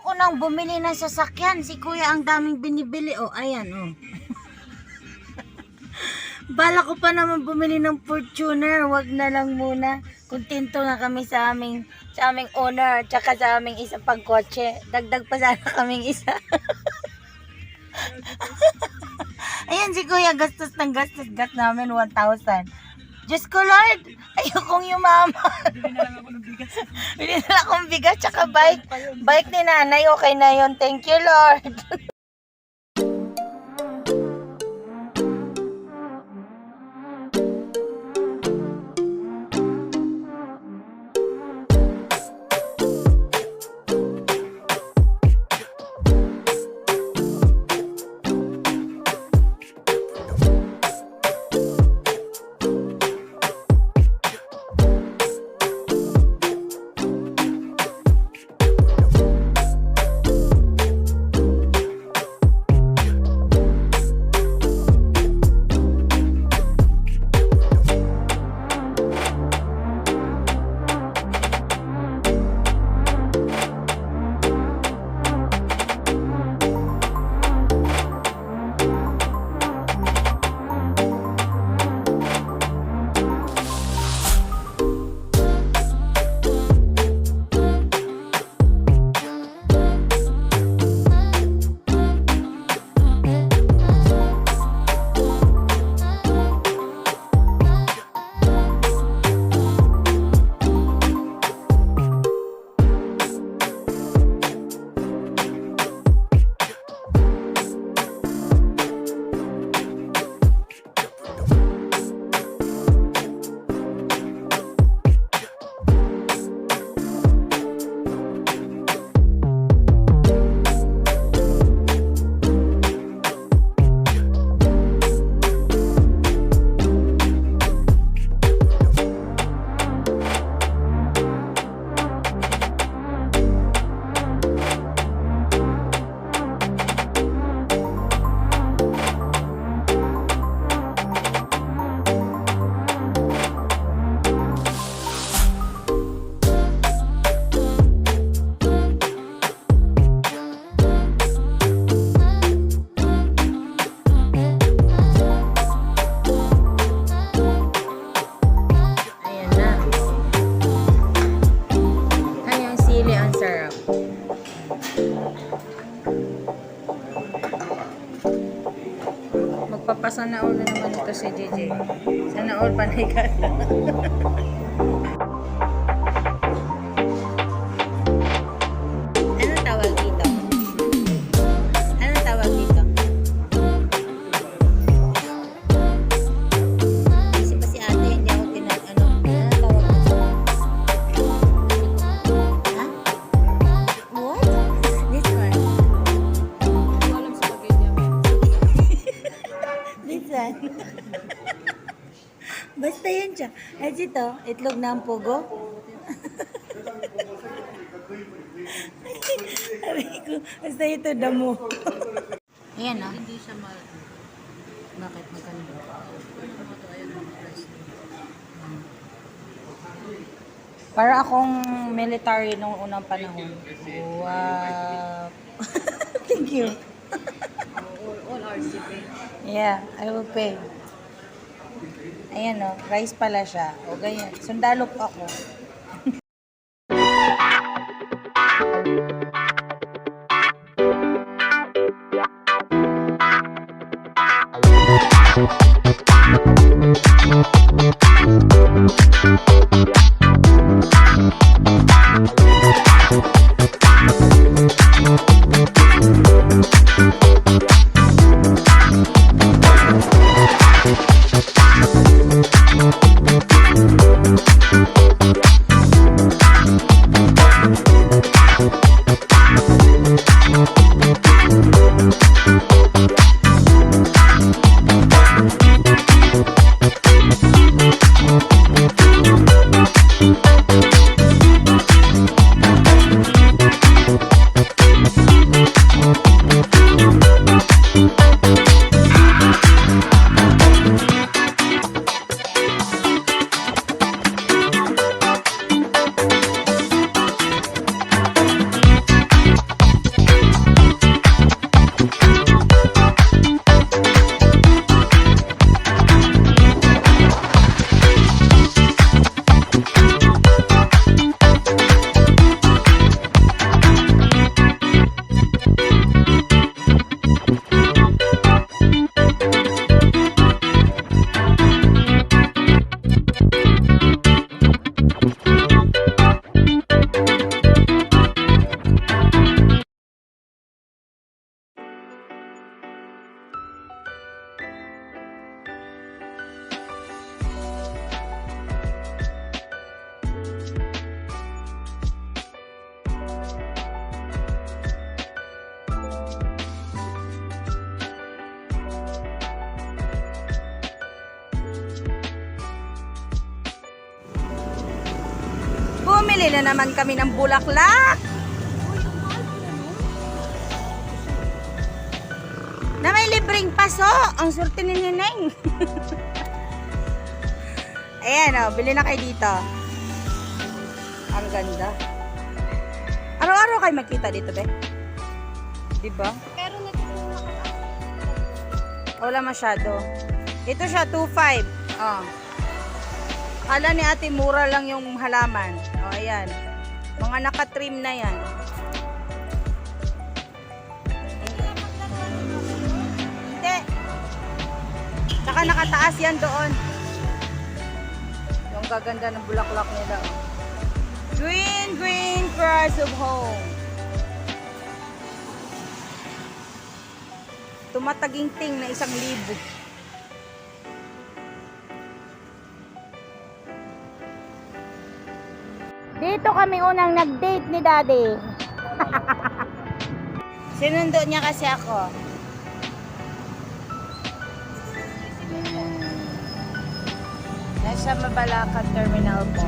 ko nang bumili ng sasakyan. Si kuya ang daming binibili. Oh, ayan, oh. Bala ko pa naman bumili ng Fortuner. Wag na lang muna. Kontento na kami sa aming owner. Tsaka sa aming isa pang kotse. Dagdag pa sana kaming isa. Ayan si kuya. Gastos ng gastos. Gas namin 1,000. Diyos ko Lord. Ayokong yumaman. Bili na lang ako ng bigas. Bili na lang akong bigas. Tsaka bike. Bike ni nanay. Okay na yun. Thank you Lord. Magpapasana all na naman ito si JJ. Sana all panay ka. Anong tawag dito? Anong tawag dito? Kasi pa si ate, hindi ako anong tawag dito? Ha? What? This one? Walang sa pagkanya. This one? Basta yun siya. At ito, itlog na ang pugo. Sabi ko, basta ito damo. Ayan ah. Hindi siya Bakit maganda? Para akong military nung unang panahon. Wow. Thank you. All RCP. Yeah, I will pay. Ayan o, rice pala siya. O ganyan, sundalo po ako. Bili na naman kami ng bulaklak. Na may libreng paso. Ang surti ni Nineng. Ayan o, bili na kayo dito. Ang ganda. Araw-araw kayo magkita dito, be. Diba? Pero natutulog ka. Wala masyado. Ito siya, 2.5. Oh. Kala ni ate, mura lang yung halaman. Oh, ayan. Mga naka-trim na yan. Hindi. Tsaka nakataas yan doon. Yung gaganda ng bulaklak nila. Oh. Green, green grass of home. Tumataginting na 1,000. Dito kami unang nag-date ni Daddy. Sinundo niya kasi ako. Nasa Mabalacat Terminal po.